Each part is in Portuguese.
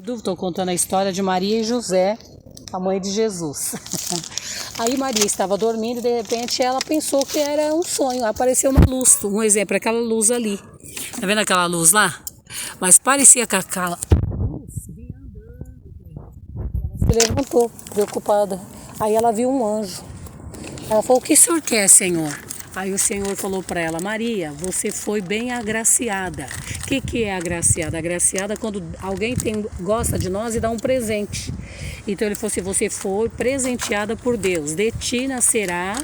Estou contando a história de Maria e José, a mãe de Jesus. Aí Maria estava dormindo e de repente ela pensou que era um sonho. Apareceu uma luz, um exemplo, aquela luz ali. Tá vendo aquela luz lá? Mas parecia que aquela luz vinha andando. Ela se levantou, preocupada. Aí ela viu um anjo. Ela falou: "O que o senhor quer, Senhor?" Aí o Senhor falou para ela: "Maria, você foi bem agraciada." O que é agraciada? Agraciada é quando alguém gosta de nós e dá um presente. Então ele falou assim: "Você foi presenteada por Deus. De ti nascerá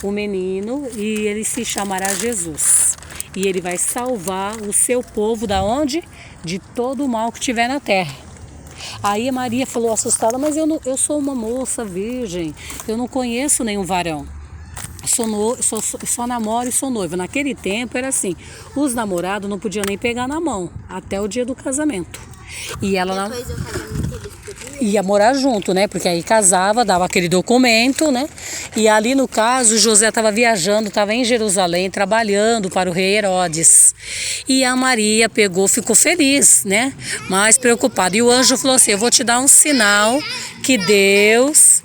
o menino e ele se chamará Jesus. E ele vai salvar o seu povo da onde? De todo o mal que tiver na terra." Aí a Maria falou assustada: "Mas eu sou uma moça virgem, eu não conheço nenhum varão. Só namoro e sou noiva." Naquele tempo era assim, os namorados não podiam nem pegar na mão até o dia do casamento. E ela Depois do casamento eles podiam? ia morar junto, né? Porque aí casava, dava aquele documento, né? E ali no caso José estava viajando, estava em Jerusalém trabalhando para o rei Herodes. E a Maria ficou feliz, né? Mas preocupada. E o anjo falou assim: "Eu vou te dar um sinal que Deus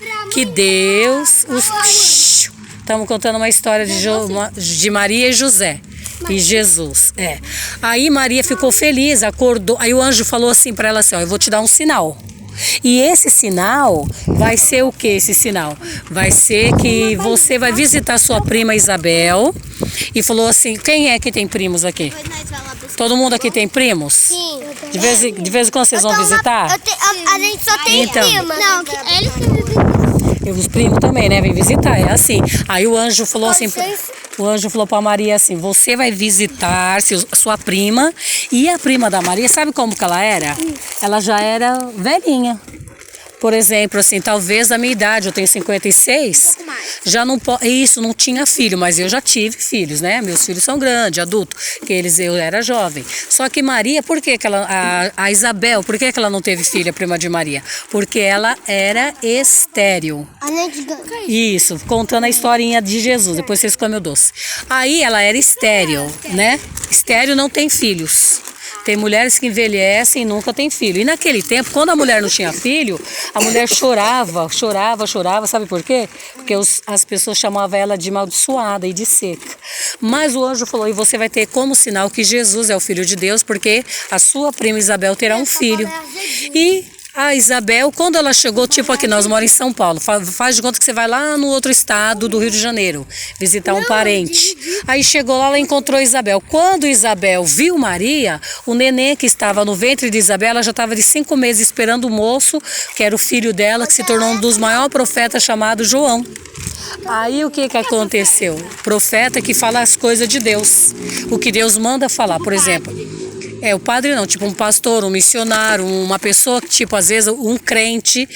Estamos contando uma história de Maria e José e Jesus. Aí Maria ficou feliz, acordou. Aí o anjo falou assim para ela assim: "Ó, eu vou te dar um sinal. E esse sinal vai ser o que? Esse sinal vai ser que você vai visitar sua prima Isabel." E falou assim: "Quem é que tem primos aqui? Todo mundo aqui tem primos? Sim. De vez em quando vocês vão visitar? A gente só tem prima. Não, eles têm visitar. Os primos também, né? Vem visitar, é assim. Aí o anjo falou assim, para Maria assim: "Você vai visitar sua prima." E a prima da Maria, sabe como que ela era? Ela já era velhinha. Por exemplo, assim, talvez da minha idade, eu tenho 56, já não não tinha filho, mas eu já tive filhos, né? Meus filhos são grandes, adultos, eu era jovem. Só que Maria, por que a Isabel, por que ela não teve filha, a prima de Maria? Porque ela era estéril. Isso, contando a historinha de Jesus, depois vocês comem o doce. Aí ela era estéril, né? Estéril não tem filhos. Tem mulheres que envelhecem e nunca tem filho. E naquele tempo, quando a mulher não tinha filho, a mulher chorava, sabe por quê? Porque as pessoas chamavam ela de amaldiçoada e de seca. Mas o anjo falou: "E você vai ter como sinal que Jesus é o Filho de Deus, porque a sua prima Isabel terá um filho." E a Isabel, quando ela chegou, tipo aqui, nós moramos em São Paulo, faz de conta que você vai lá no outro estado do Rio de Janeiro, visitar um parente. Aí chegou lá, ela encontrou Isabel. Quando Isabel viu Maria, o neném que estava no ventre de Isabel, ela já estava de 5 meses esperando o moço, que era o filho dela, que se tornou um dos maiores profetas, chamado João. Aí o que aconteceu? Profeta que fala as coisas de Deus, o que Deus manda falar, por exemplo. O padre não, tipo um pastor, um missionário, uma pessoa que, tipo, às vezes um crente,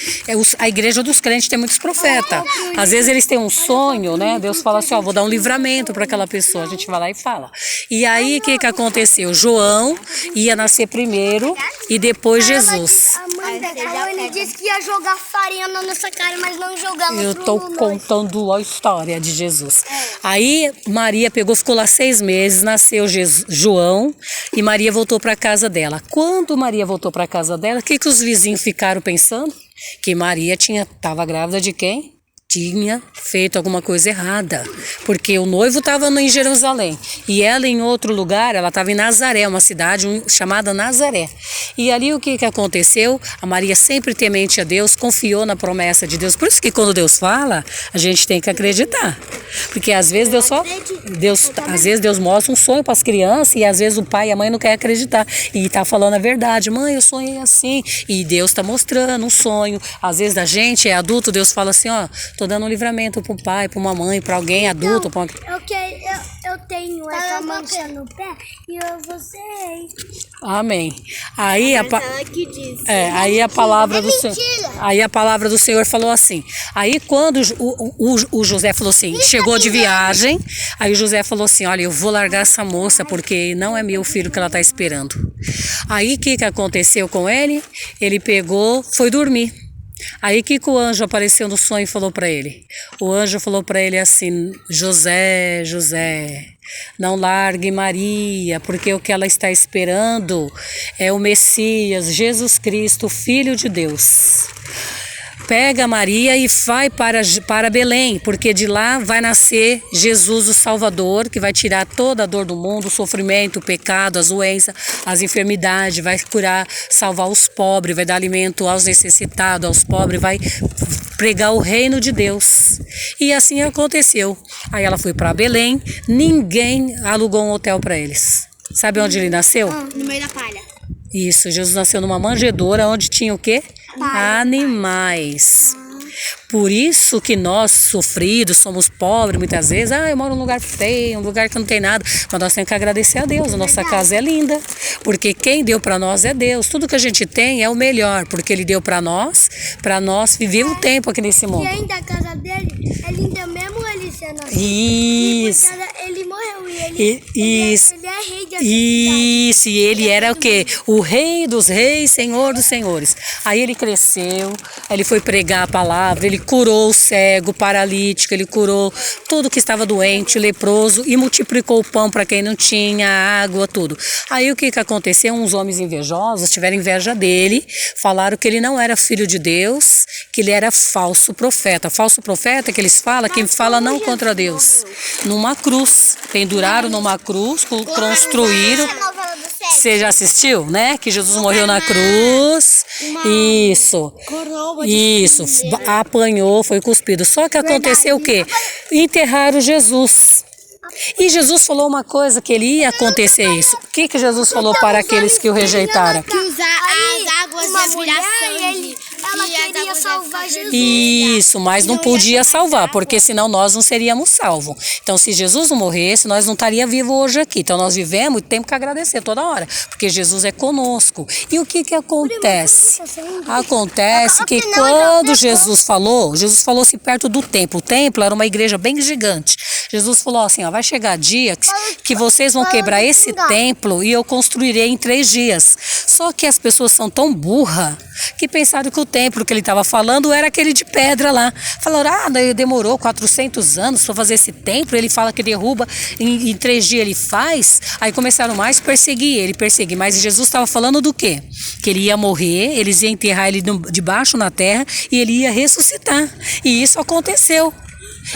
a igreja dos crentes tem muitos profetas. Às vezes eles têm um sonho, né? Deus fala assim: "Ó, vou dar um livramento para aquela pessoa." A gente vai lá e fala. E aí o que aconteceu? João ia nascer primeiro e depois Jesus. A mãe dela, ele disse que ia jogar farinha na nossa cara, mas não jogava. Eu estou contando a história de Jesus. Aí Maria ficou lá 6 meses, nasceu João e Maria voltou para casa dela. Quando Maria voltou para casa dela, o que os vizinhos ficaram pensando? Que Maria estava grávida de quem? Tinha feito alguma coisa errada, porque o noivo estava em Jerusalém e ela em outro lugar, ela estava em Nazaré, uma cidade chamada Nazaré. E ali o que aconteceu? A Maria, sempre temente a Deus, confiou na promessa de Deus. Por isso que quando Deus fala, a gente tem que acreditar, porque às vezes Deus mostra um sonho para as crianças e às vezes o pai e a mãe não querem acreditar e está falando a verdade: "Mãe, eu sonhei assim." E Deus está mostrando um sonho. Às vezes a gente é adulto, Deus fala assim: "Ó, tô dando um livramento para um pai, para uma mãe, para alguém adulto." Eu tenho essa mancha no pé e eu vou ser. Amém. Aí Aí a palavra do Senhor. Aí a palavra do Senhor falou assim. Aí quando o José falou assim, chegou de viagem, aí o José falou assim: "Olha, eu vou largar essa moça porque não é meu filho que ela está esperando." Aí o que aconteceu com ele? Ele foi dormir. Aí que o anjo apareceu no sonho e falou para ele? O anjo falou para ele assim: "José, José, Não largue Maria, porque o que ela está esperando é o Messias, Jesus Cristo, Filho de Deus. Pega Maria e vai para Belém, porque de lá vai nascer Jesus, o Salvador, que vai tirar toda a dor do mundo, o sofrimento, o pecado, as doenças, as enfermidades, vai curar, salvar os pobres, vai dar alimento aos necessitados, aos pobres, vai pregar o reino de Deus. E assim aconteceu. Aí ela foi para Belém, ninguém alugou um hotel para eles. Sabe onde ele nasceu? No meio da palha. Isso, Jesus nasceu numa manjedoura onde tinha o quê? Animais. Por isso que nós, sofridos, somos pobres muitas vezes. Eu moro num lugar feio, um lugar que não tem nada. Mas nós temos que agradecer a Deus. A nossa casa é linda. Porque quem deu para nós é Deus. Tudo que a gente tem é o melhor. Porque Ele deu para nós viver um tempo aqui nesse mundo. E ainda a casa dele é linda mesmo ele sendo assim. Isso. Ele morreu e isso. Ele é rei dessa cidade. Isso, e ele era o quê? O rei dos reis, senhor dos senhores. Aí ele cresceu, ele foi pregar a palavra, ele curou o cego, o paralítico, ele curou tudo que estava doente, leproso, e multiplicou o pão para quem não tinha, a água, tudo. Aí o que aconteceu? Uns homens invejosos tiveram inveja dele, falaram que ele não era filho de Deus, que ele era falso profeta. Falso profeta que eles falam, quem fala não contra Deus. Numa cruz, penduraram numa cruz, construíram. Você já assistiu, né? Que Jesus morreu na cruz. Isso. Isso. Apanhou, foi cuspido. Só que aconteceu o quê? Enterraram Jesus. E Jesus falou uma coisa, que ele ia acontecer isso. O que Jesus falou para aqueles que o rejeitaram? Que as águas iam virar sangue. Ela queria salvar Jesus. Isso, mas não podia salvar, porque senão nós não seríamos salvos. Então, se Jesus não morresse, nós não estaríamos vivos hoje aqui. Então, nós vivemos e temos que agradecer toda hora, porque Jesus é conosco. E o que acontece? Acontece que quando Jesus falou-se perto do templo. O templo era uma igreja bem gigante. Jesus falou assim, vai chegar dia que vocês vão quebrar esse templo e eu construirei em 3 dias. Só que as pessoas são tão burras que pensaram que o templo que ele estava falando era aquele de pedra lá. Falaram, demorou 400 anos para fazer esse templo, ele fala que derruba, em 3 dias ele faz. Aí começaram mais a perseguir ele, mas Jesus estava falando do quê? Que ele ia morrer, eles iam enterrar ele debaixo na terra e ele ia ressuscitar. E isso aconteceu.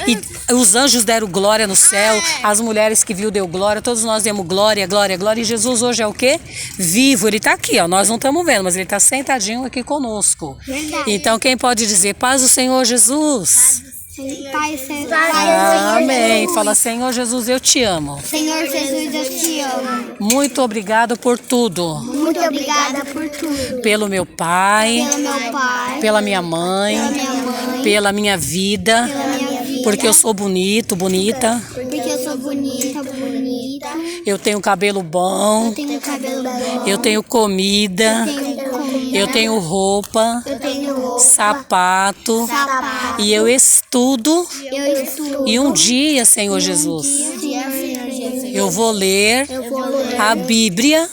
E os anjos deram glória no céu, as mulheres que viu deu glória, todos nós demos glória, glória, glória. E Jesus hoje é o quê? Vivo, ele está aqui, nós não estamos vendo, mas ele está sentadinho aqui conosco. Verdade. Então quem pode dizer, paz do Senhor Jesus? Amém. Fala, Senhor Jesus, eu te amo. Senhor Jesus, eu te amo. Muito obrigado por tudo. Muito obrigada por tudo. Pelo meu pai, pela minha mãe, pela minha vida, porque eu sou bonita. Porque eu sou bonita. Eu tenho cabelo bom. Eu tenho comida. Eu tenho roupa. Sapato. E eu estudo. E um dia, Senhor Jesus, eu vou ler a Bíblia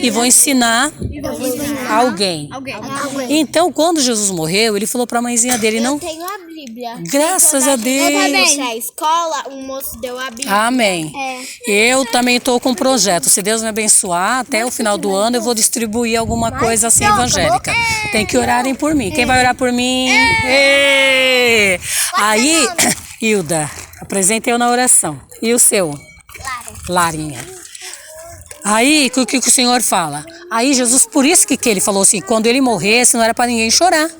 e vou ensinar alguém. Então, quando Jesus morreu, ele falou para a mãezinha dele, não. Eu tenho a Bíblia. Graças a Deus. Na escola, o moço deu a Bíblia. Amém. Eu também estou com um projeto. Se Deus me abençoar, até o final do ano eu vou distribuir alguma coisa assim evangélica. Tem que orarem por mim. Quem vai orar por mim? Aí, Hilda, apresenta eu na oração. E o seu? Larinha. Aí, o que o Senhor fala? Aí Jesus, por isso que ele falou assim, quando ele morresse, não era para ninguém chorar.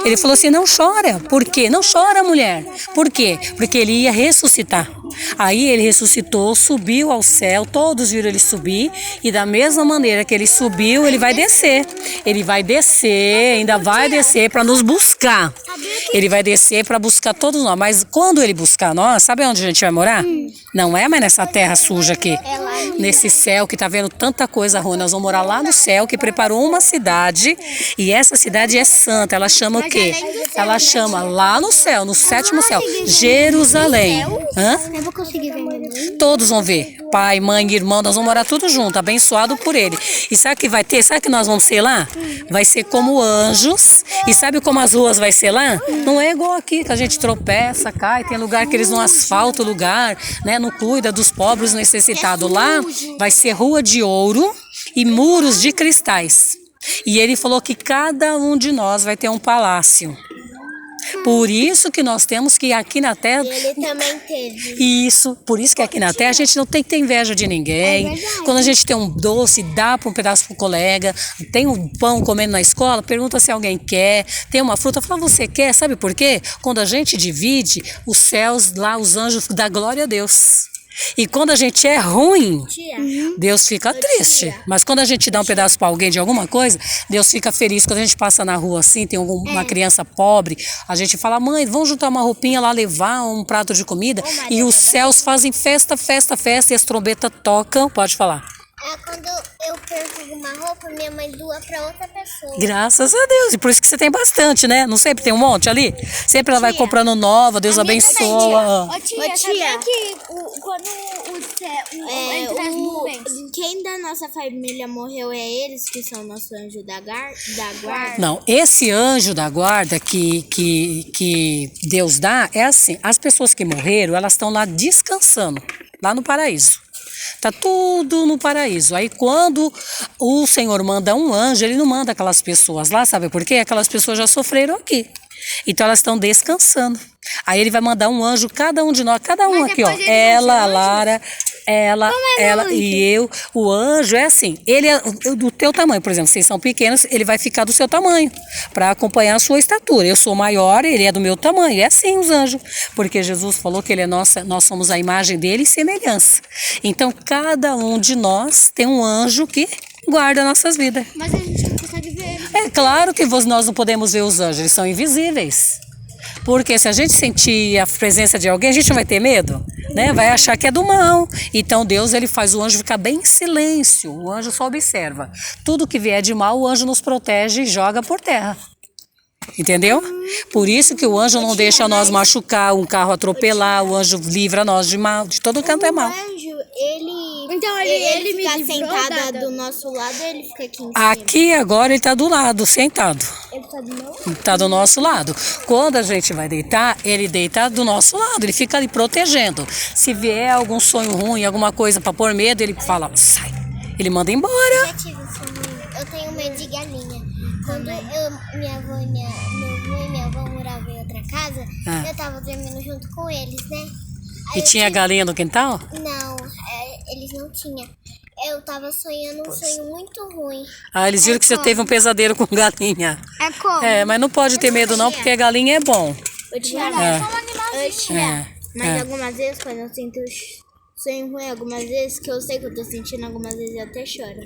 Ele falou assim, não chora. Por quê? Não chora, mulher. Por quê? Porque ele ia ressuscitar. Aí ele ressuscitou, subiu ao céu, todos viram ele subir, e da mesma maneira que ele subiu, ele vai descer. Ele vai descer, ainda vai descer para nos buscar. Ele vai descer para buscar todos nós. Mas quando ele buscar nós, sabe onde a gente vai morar? Não é mais nessa terra suja aqui. Nesse céu que tá vendo tanta coisa ruim. Nós vamos morar lá no céu, que preparou uma cidade, e essa cidade é santa. Ela chama o quê? Ela chama lá no céu, no 7º céu, Jerusalém. Eu vou conseguir ver. Todos vão ver. Pai, mãe, irmão, nós vamos morar tudo junto, abençoado por ele. E sabe o que vai ter? Sabe o que nós vamos ser lá? Vai ser como anjos. E sabe como as ruas vai ser lá? Não é igual aqui, que a gente tropeça, cai, tem lugar que eles não asfaltam o lugar, né? Não cuida dos pobres necessitados. Lá vai ser rua de ouro e muros de cristais. E ele falou que cada um de nós vai ter um palácio. Por isso que nós temos que aqui na Terra... Ele também teve. Isso, por isso que aqui na Terra a gente não tem que ter inveja de ninguém. Quando a gente tem um doce, dá para um pedaço pro colega. Tem um pão comendo na escola, pergunta se alguém quer. Tem uma fruta, fala, você quer? Sabe por quê? Quando a gente divide, os céus lá, os anjos dão glória a Deus. E quando a gente é ruim, Deus fica triste. Mas quando a gente dá um pedaço para alguém de alguma coisa, Deus fica feliz. Quando a gente passa na rua assim, tem uma criança pobre, a gente fala, mãe, vamos juntar uma roupinha lá, levar um prato de comida. E os céus fazem festa, festa, festa, e as trombetas tocam. Pode falar. Quando eu perco uma roupa, minha mãe doa pra outra pessoa. Graças a Deus. E por isso que você tem bastante, né? Não sempre tem um monte ali? Sempre ela vai comprando nova, Deus abençoa. Ô tia, sabia que quando entra as nuvens... Quem da nossa família morreu é eles que são nosso anjo da guarda? Não, esse anjo da guarda que Deus dá é assim, as pessoas que morreram, elas estão lá descansando, lá no paraíso. Tá tudo no paraíso. Aí quando o Senhor manda um anjo, ele não manda aquelas pessoas lá, sabe por quê? Aquelas pessoas já sofreram aqui. Então elas estão descansando. Aí ele vai mandar um anjo, cada um de nós, cada um aqui, ó. Ela, a Lara, ela e eu. O anjo é assim, ele é do teu tamanho, por exemplo, vocês são pequenos, ele vai ficar do seu tamanho, para acompanhar a sua estatura. Eu sou maior, ele é do meu tamanho. É assim os anjos, porque Jesus falou que ele é nós somos a imagem dele e semelhança. Então cada um de nós tem um anjo que guarda nossas vidas. Mas a gente não consegue ver. É claro que nós não podemos ver os anjos, eles são invisíveis. Porque se a gente sentir a presença de alguém, a gente não vai ter medo, né? Vai achar que é do mal. Então Deus, ele faz o anjo ficar bem em silêncio. O anjo só observa. Tudo que vier de mal, o anjo nos protege e joga por terra. Entendeu? Por isso que o anjo não deixa nós machucar, um carro atropelar, o anjo livra nós de mal, de todo canto é mal. O anjo, ele me fica livrou sentado do nosso lado, ele fica aqui em cima. Aqui agora ele está do lado, sentado. Ele tá do meu? Está do nosso lado. Quando a gente vai deitar, ele deita do nosso lado. Ele fica ali protegendo. Se vier algum sonho ruim, alguma coisa para pôr medo, ele fala, sai. Ele manda embora. Já tive sonho. Eu tenho medo de galinha. Quando minha avó e minha avó moravam em outra casa, eu tava dormindo junto com eles, né? Aí E tinha galinha no quintal? Não, eles não tinham. Eu tava sonhando um sonho muito ruim. Ah, eles viram que você teve um pesadeiro com galinha. É como? É, mas não pode ter medo não, porque galinha é bom. Ô tia, mas algumas vezes quando eu sinto sonho ruim, algumas vezes que eu sei que eu tô sentindo, algumas vezes eu até choro.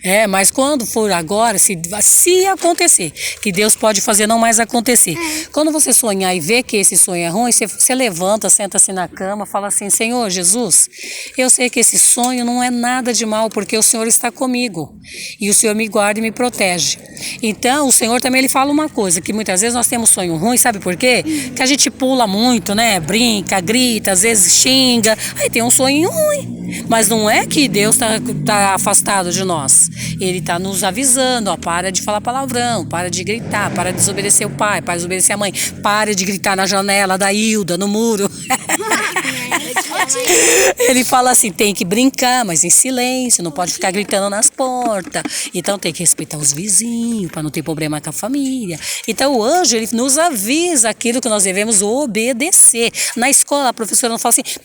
É, mas quando for agora, se acontecer, que Deus pode fazer não mais acontecer. Quando você sonhar e ver que esse sonho é ruim, você levanta, senta assim na cama, fala assim, Senhor Jesus, eu sei que esse sonho não é nada de mal, porque o Senhor está comigo. E o Senhor me guarda e me protege. Então, o Senhor também ele fala uma coisa, que muitas vezes nós temos sonho ruim, sabe por quê? Que a gente pula muito, né? Brinca, grita, às vezes xinga, aí tem um sonho ruim. Mas não é que Deus tá afastado de nós. Ele está nos avisando, ó, para de falar palavrão, para de gritar, para de desobedecer o pai, para de desobedecer a mãe, para de gritar na janela da Hilda, no muro. Ele fala assim, tem que brincar, mas em silêncio, não pode ficar gritando nas portas. Então tem que respeitar os vizinhos, para não ter problema com a família. Então o anjo, ele nos avisa aquilo que nós devemos obedecer. Na escola, a professora não fala assim,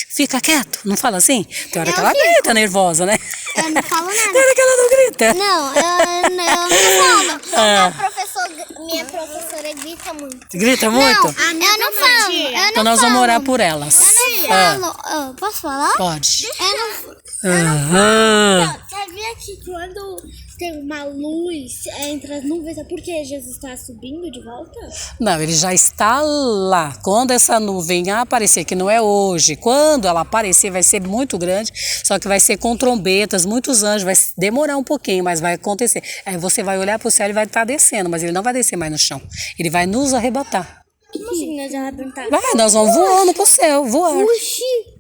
fica quieto, não fala assim? Tem hora que ela grita nervosa, né? Eu não falo nada. Tem hora que ela não grita. Não, eu não falo. Minha professora grita muito. Grita muito? Eu não falo. Então nós vamos orar por elas. Eu não falo. Posso falar? Pode. Eu não falo. Sabia que quando tem uma luz entre as nuvens é porque Jesus está subindo de volta? Não, ele já está lá. Quando essa nuvem aparecer, que não é hoje, quando ela aparecer vai ser muito grande, só que vai ser com trombetas, muitos anjos, vai demorar um pouquinho, mas vai acontecer. Aí você vai olhar para o céu e vai estar descendo, mas ele não vai descer mais no chão. Ele vai nos arrebatar. Como assim nós vamos arrebentar? Nós vamos voando pro céu, voar. Oxi!